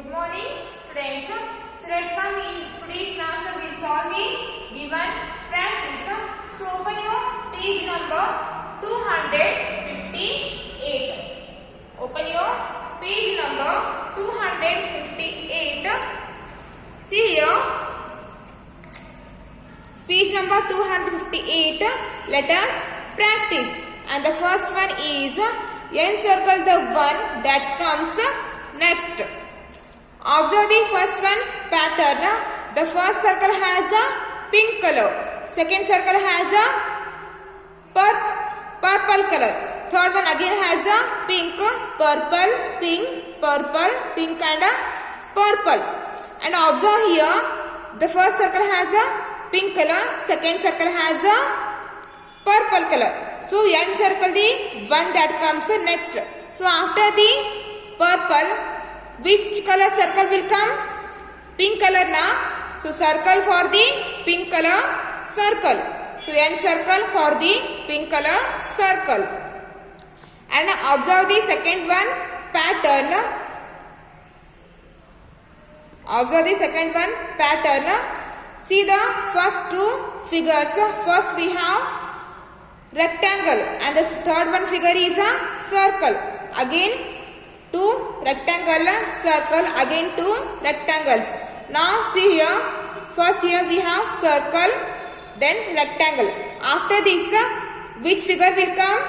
Good morning, students. So let's come in today's class. We'll solve the given practice. So open your page number 258. Open your page number 258. See here, page number 258. Let us practice. And the first one is encircle the one that comes next. Observe the first one pattern. The first circle has a pink color. Second circle has a purple color. Third one again has a pink, purple, pink and a purple. And observe here, the first circle has a pink color. Second circle has a purple color. So encircle the one that comes next. So after the purple, which color circle will come? Pink color now. So circle for the pink color circle. So encircle for the pink color circle. And observe the second one pattern. Observe the second one pattern. See the first two figures. First we have rectangle and the third one figure is a circle. Again two rectangle, circle, again two rectangles. Now see here, first here we have circle, then rectangle. After this, which figure will come?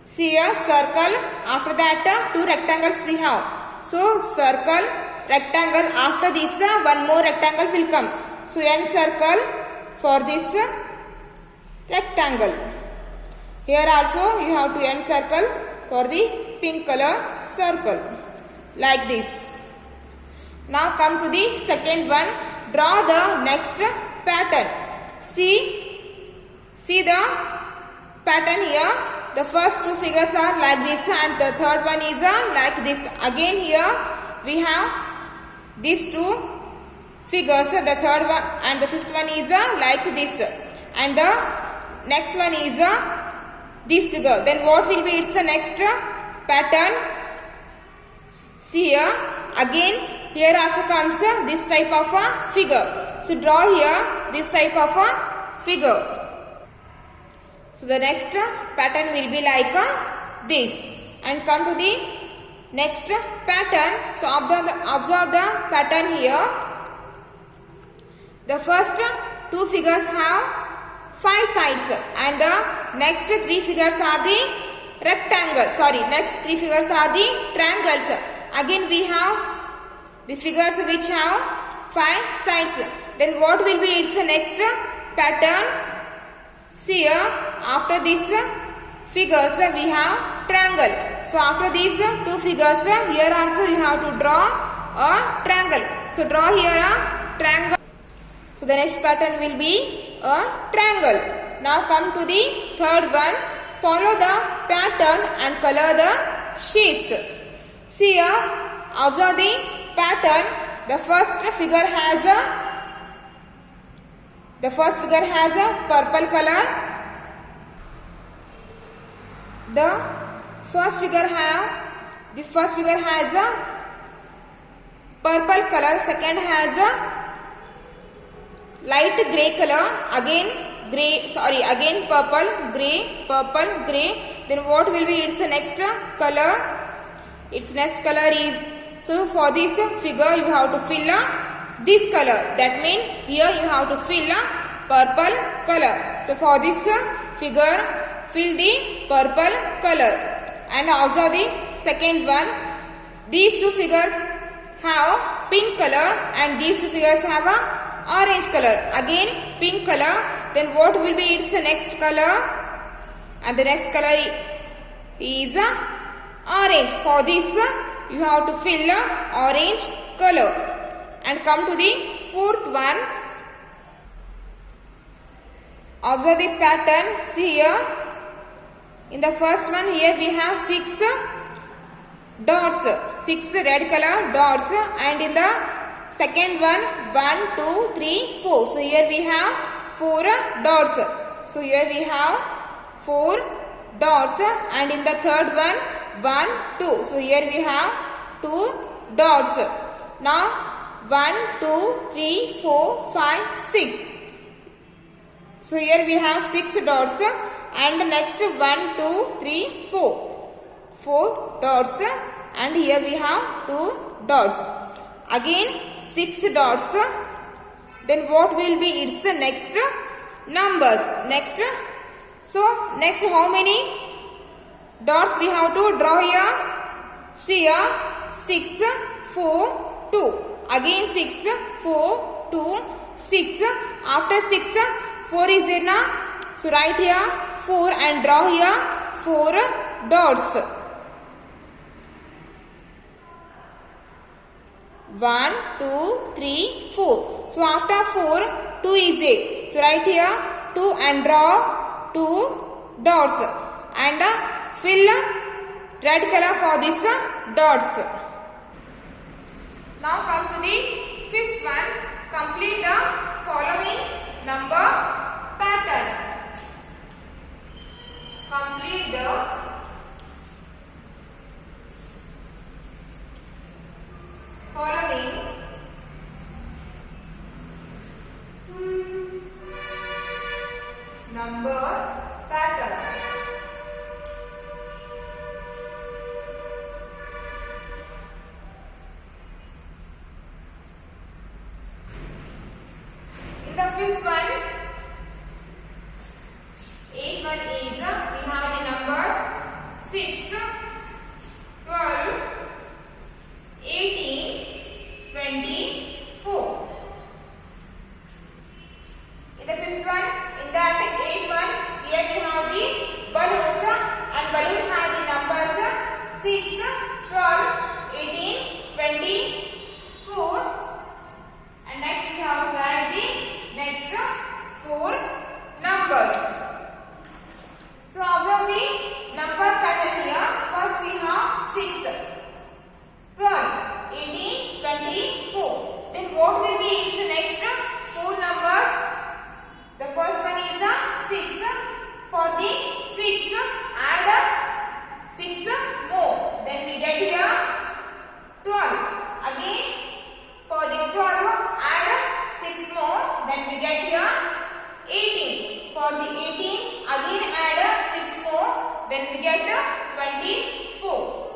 See here, circle, after that two rectangles we have. So circle, rectangle, after this one more rectangle will come. So encircle for this rectangle. Here also you have to encircle for the pink color circle, like this. Now come to the second one. Draw the next pattern. See the pattern here. The first two figures are like this and the third one is like this. Again here we have these two figures. The third one and the fifth one is like this. And the next one is this figure. Then what will be its next pattern? See here, again here also comes this type of a figure. So draw here this type of a figure. So the next pattern will be like this. And come to the next pattern. So observe the pattern here. The first two figures have 5 sides and the next three figures are the rectangle. Next three figures are the triangles. Again we have the figures which have 5 sides. Then what will be its next pattern? See here, after these figures we have triangle. So after these two figures, here also you have to draw a triangle. So draw here a triangle. So the next pattern will be a triangle. Now come to the third one. Follow the pattern and color the shapes. See here, observe the pattern. The first figure has a purple color. This first figure has a purple color. Second has a light grey color. Again purple, grey. Then what will be its next color? Its next color is, so for this figure you have to fill this color. That means here you have to fill purple color. So for this figure, fill the purple color. And observe the second one. These two figures have pink color and these two figures have a orange color. Again pink color. Then what will be its next color? And the next color is orange. For this you have to fill orange color. And come to the fourth one. Observe the pattern. See here, in the first one here we have 6 dots, 6 red color dots, and in the second one 1, 2, 3, 4. So here we have 4 dots. So here we have 4 dots, and in the third one 1, 2. So here we have 2 dots. Now 1, 2, 3, 4, 5, 6. So here we have 6 dots and next 1, 2, 3, 4. 4 dots and here we have 2 dots. Again 6 dots. Then what will be its next numbers? Next. So next how many dots we have to draw here? See here 6, 4, 2. Again 6, 4, 2, 6. After 6, 4 is there now. So write here 4 and draw here 4 dots. 1, 2, 3, 4. So after 4, 2 is there. So write here 2 and draw 2 dots. And fill red color for this dots. Now come to the fifth one. Complete the following number pattern. Complete the following number pattern. In the fifth one, 8th one is we have the numbers 6, 12, 18, 24. In the fifth one, in that 8th one, here we have the balloons and balloon have the numbers 6, 12, 18, 24. And next we have to write the next 4 numbers. So observe the number pattern here. First we have 6, 12, 18, 24. Then what will be its next 4 numbers? The first one is 6. For the 6, add 6 more. Then we get here 12. Again for the 12, add 6 more. Then we get here 18. For the 18, again add 6 more. Then we get 24.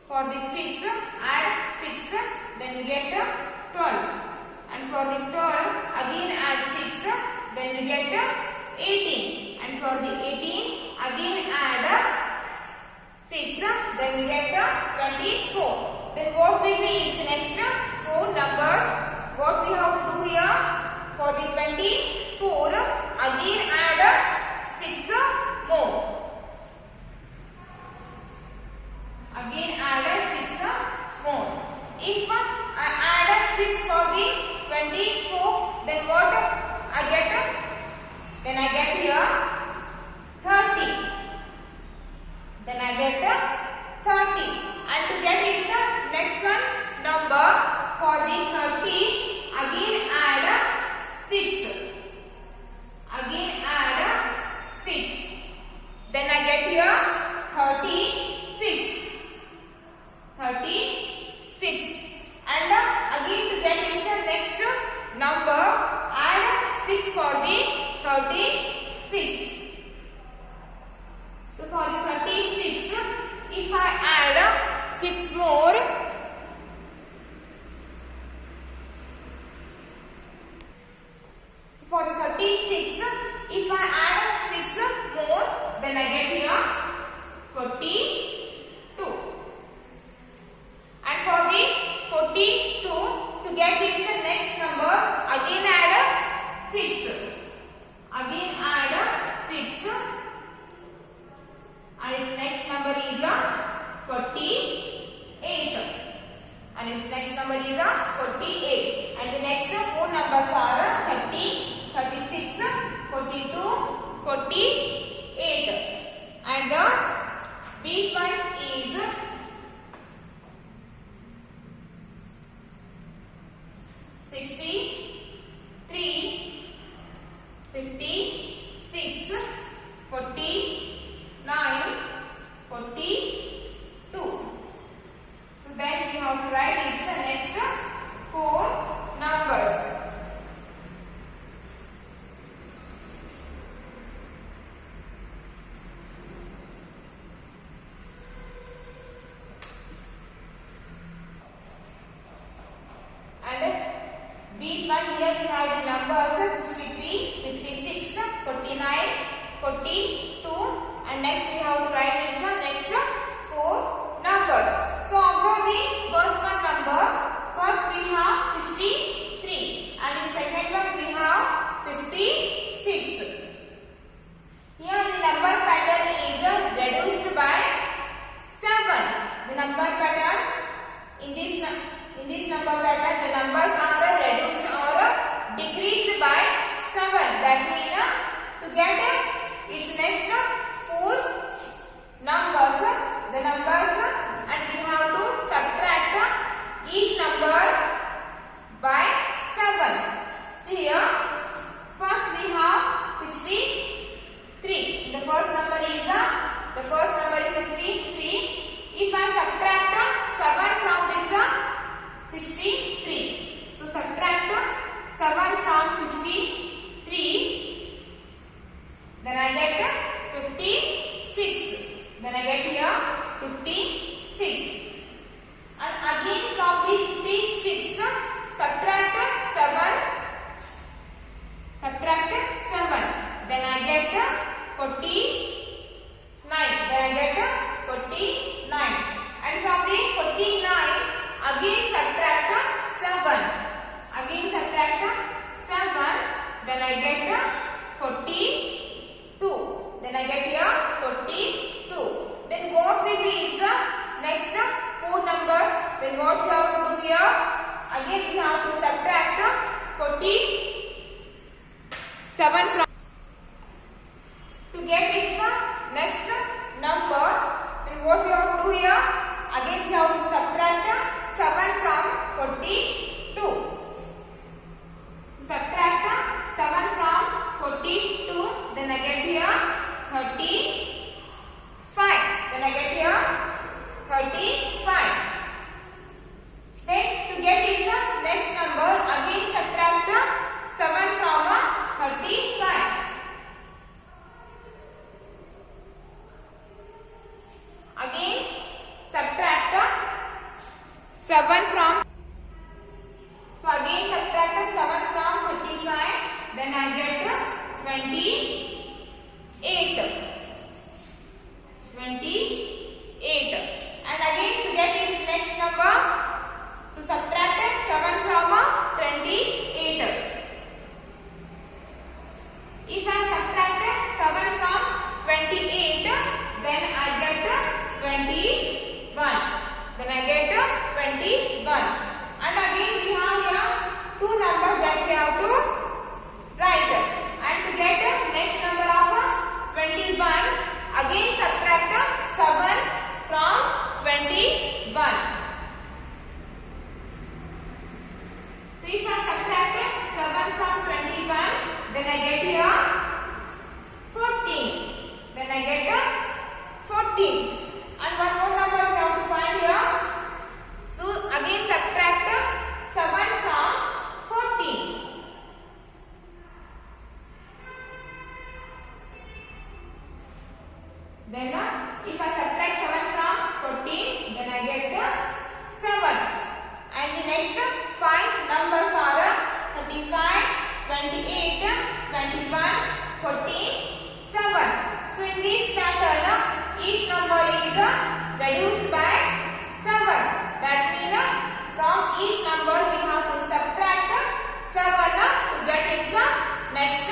For the 6, add 6. Then we get 12. And for the 12, again add 6. Then we get 18. And for the 18, again add 6. Then we get 24. Then what will be its next 4 numbers? What we have to do here? For the 24, again add 6 more. Again add 6 more. If I add 6 for the 24, then what I get? Then I get here 30. Then I get 30. And to get its next one number, for the 30, again add 6. Again add 6. Then I get here 36. 36. And again to get its next number, add 6 for the 36. So for the 36, if I add 6 more, for the 36, if I add 6 more, then I get here 42. And for the 42, to get its next number, again add 6. Again add 6. And its next number is 48. And its next number is 48. And the next 4 numbers are 30, 36, 42, 48. And the beat one is 63, 56, 49, 42. So here we have the numbers 63, 56, 49, 42, and next we have to write its next 4 numbers. So observe the first one number. First we have 63 and in second one we have 56. Here the number pattern is reduced by 7. The number pattern in this number pattern the numbers are reduced or decreased by 7. That means to get its next 4 numbers, the numbers, and we have to subtract each number by 7. See here, first we have 63. The first number is 63. If I subtract 7 from this 63, so subtract 7 from 63, then I get 56. Then I get here 56. And again from the 56, subtract 7. Then I get 49. Then I get 49. And from the 49, again subtract 7. Then I get 42. Then I get here 42. Then what will be is next 4 numbers. Then what we have to do here? Again we have to subtract 47 from. To get its next number, then what we have to do here? Again we have to subtract 7 from 42. Subtract 7 from 42, then I get here 35. Then I get here 35. Then to get its next number, again subtract 7 from 35. Again subtract 7 from. So again subtract 7 from 35. Then I get 28. And again to get its next number, so subtract 7 from 28. If I subtract 7 from 28, then I get 21. Then I get 21. And again we have here 2 numbers that we have to write. And to get next number of 21, again subtract 7 from 21. So if I subtract 7 from 21, then I get here 14. Then I get 14. And one more number we have to find here. So again subtract 7 from 14. Then if I subtract 7 from 14, then I get 7. And the next 5 numbers are 35, 28, 21, 47. So in this pattern, each number is reduced by 7. That means from each number we have to subtract 7 to get its next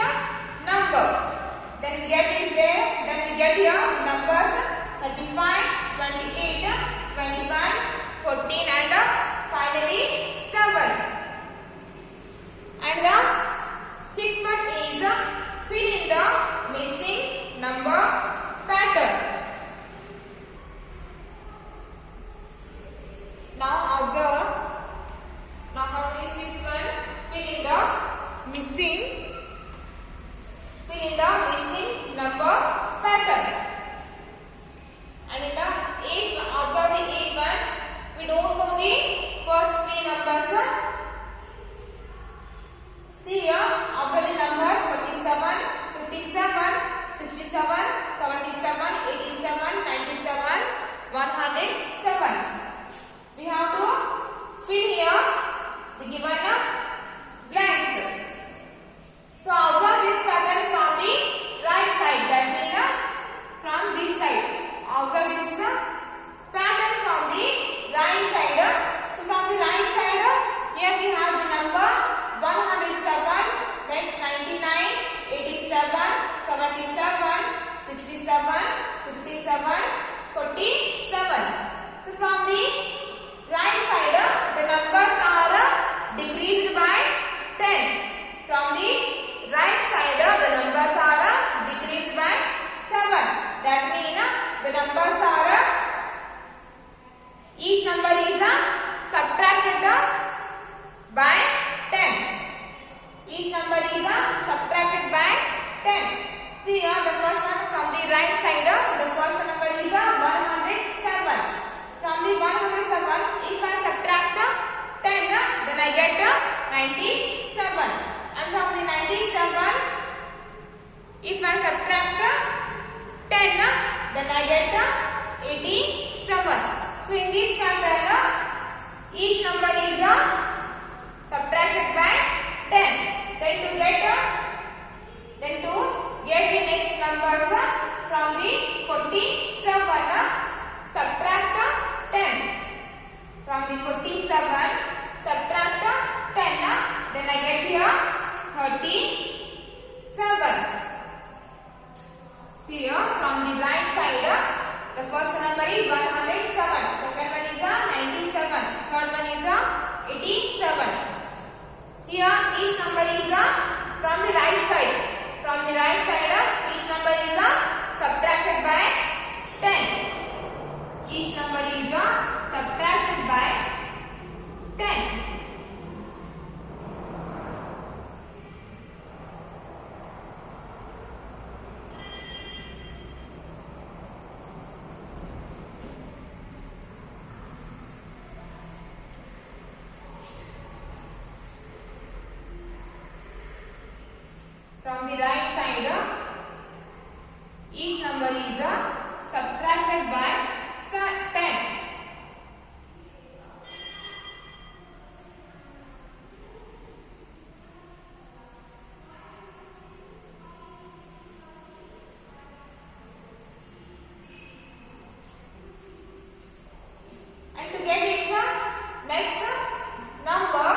number. Then we get it there. Then we get here numbers 35, 28, 21, 14 and finally 7. And the 6th one is fill in the missing number pattern. Now observe. Now come to the 6th one. Fill in the missing number pattern. And in the 8th one, observe the 8th one. We don't know the first 3 numbers. See here, observe the numbers 47, 57, 67, 77, 87, 97, 107. We have to fill here the given blanks. So in this pattern, each number is subtracted by 10. Then to get the next numbers from the 47, subtract 10. From the 47, subtract 10. Then I get here 37. See here from the right side, the first number is 107. Second one is 97. Third one is 87. Here each number is from the right side. From the right side, each number is subtracted by 10. Each number is subtracted by 10. From the right side, each number is subtracted by 10. And to get its next number,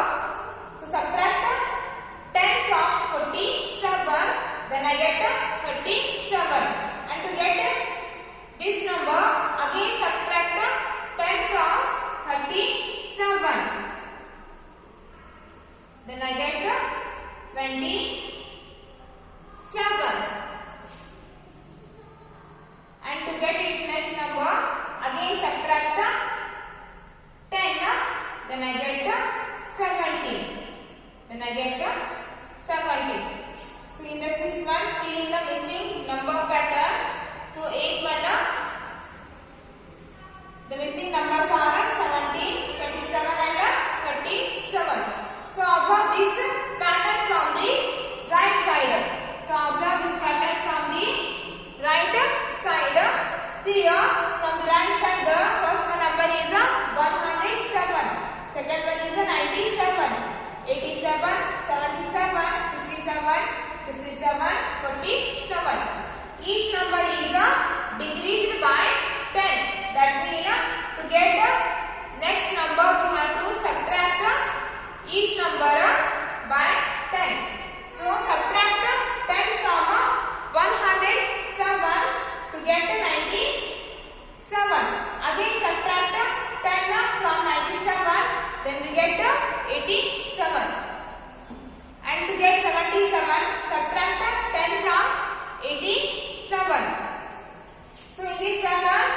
so subtract 10 from 47, then I get 37. And to get this number, again subtract 10 from 37. Then I get 27. And to get its next number, again subtract 10, then I get 17. Then I get 70. So in the sixth one, fill in the missing number pattern. So eighth one, the missing numbers are 17, 27 and 37. So observe this pattern from the right side. So observe this pattern from the right side. See here, from the right side, the first number is 107. Second one is 97. 87, 77, 67, 57, 47. Each number is decreased by 10. That means to get next number we have to subtract each number by 10. So subtract 10 from 107 to get 97. Again subtract 10 from 97, then we get 87. And to get 77, subtract 10 from 87. So in this pattern,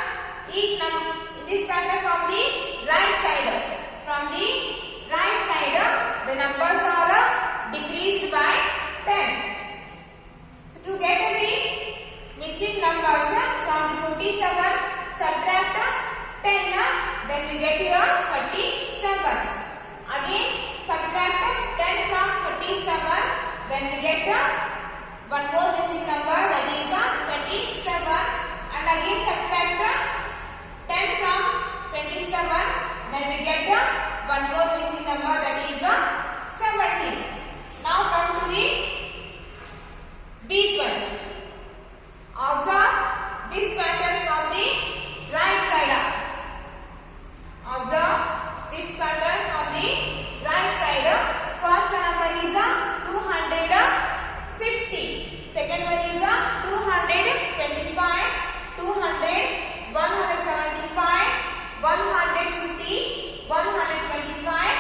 from the right side, the numbers are decreased by 10. So to get the missing numbers from the 47, subtract 10, then we get here 37. Again subtract 10 from 37, then we get one more missing number, that is 27. And again subtract 10 from 27, then we get one more missing number, that is 70. Now come to the B12. Observe this pattern from the right side. Observe this pattern from the right side. First number is 250. Second one is 225, 200, 175, 150, 125,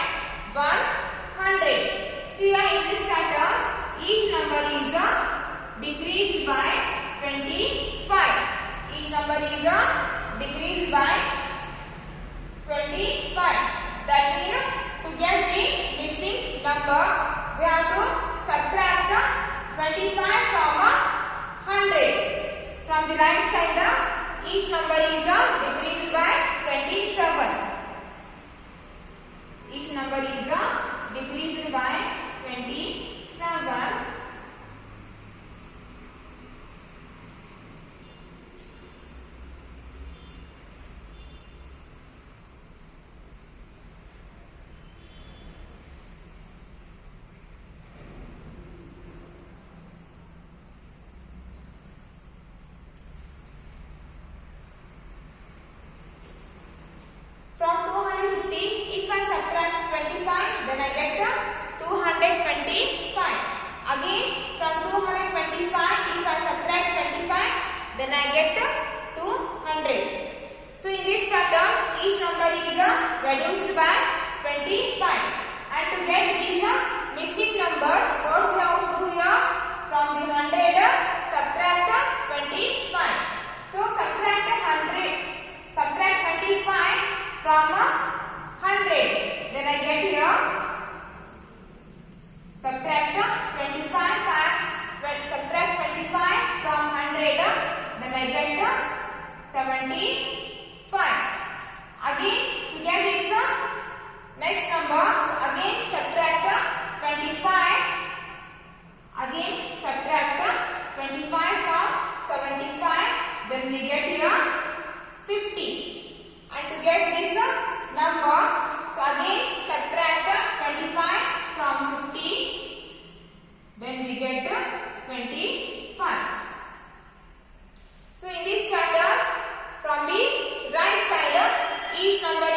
100. See in this pattern, each number is decreased by 25. Each number is decreased by 25. That means to get the missing number, we have to subtract 25 from 100. From the right side, each number is decreased by 27. Each number is decreased by 27. from 100. Then I get here subtract 25 from 100. Then I get 75. Again to get its next number, so again subtract 25. Again subtract 25 from 75. Then we get here 50. And to get this number, so again subtract 25 from 50. Then we get 25. So in this pattern, from the right side, each number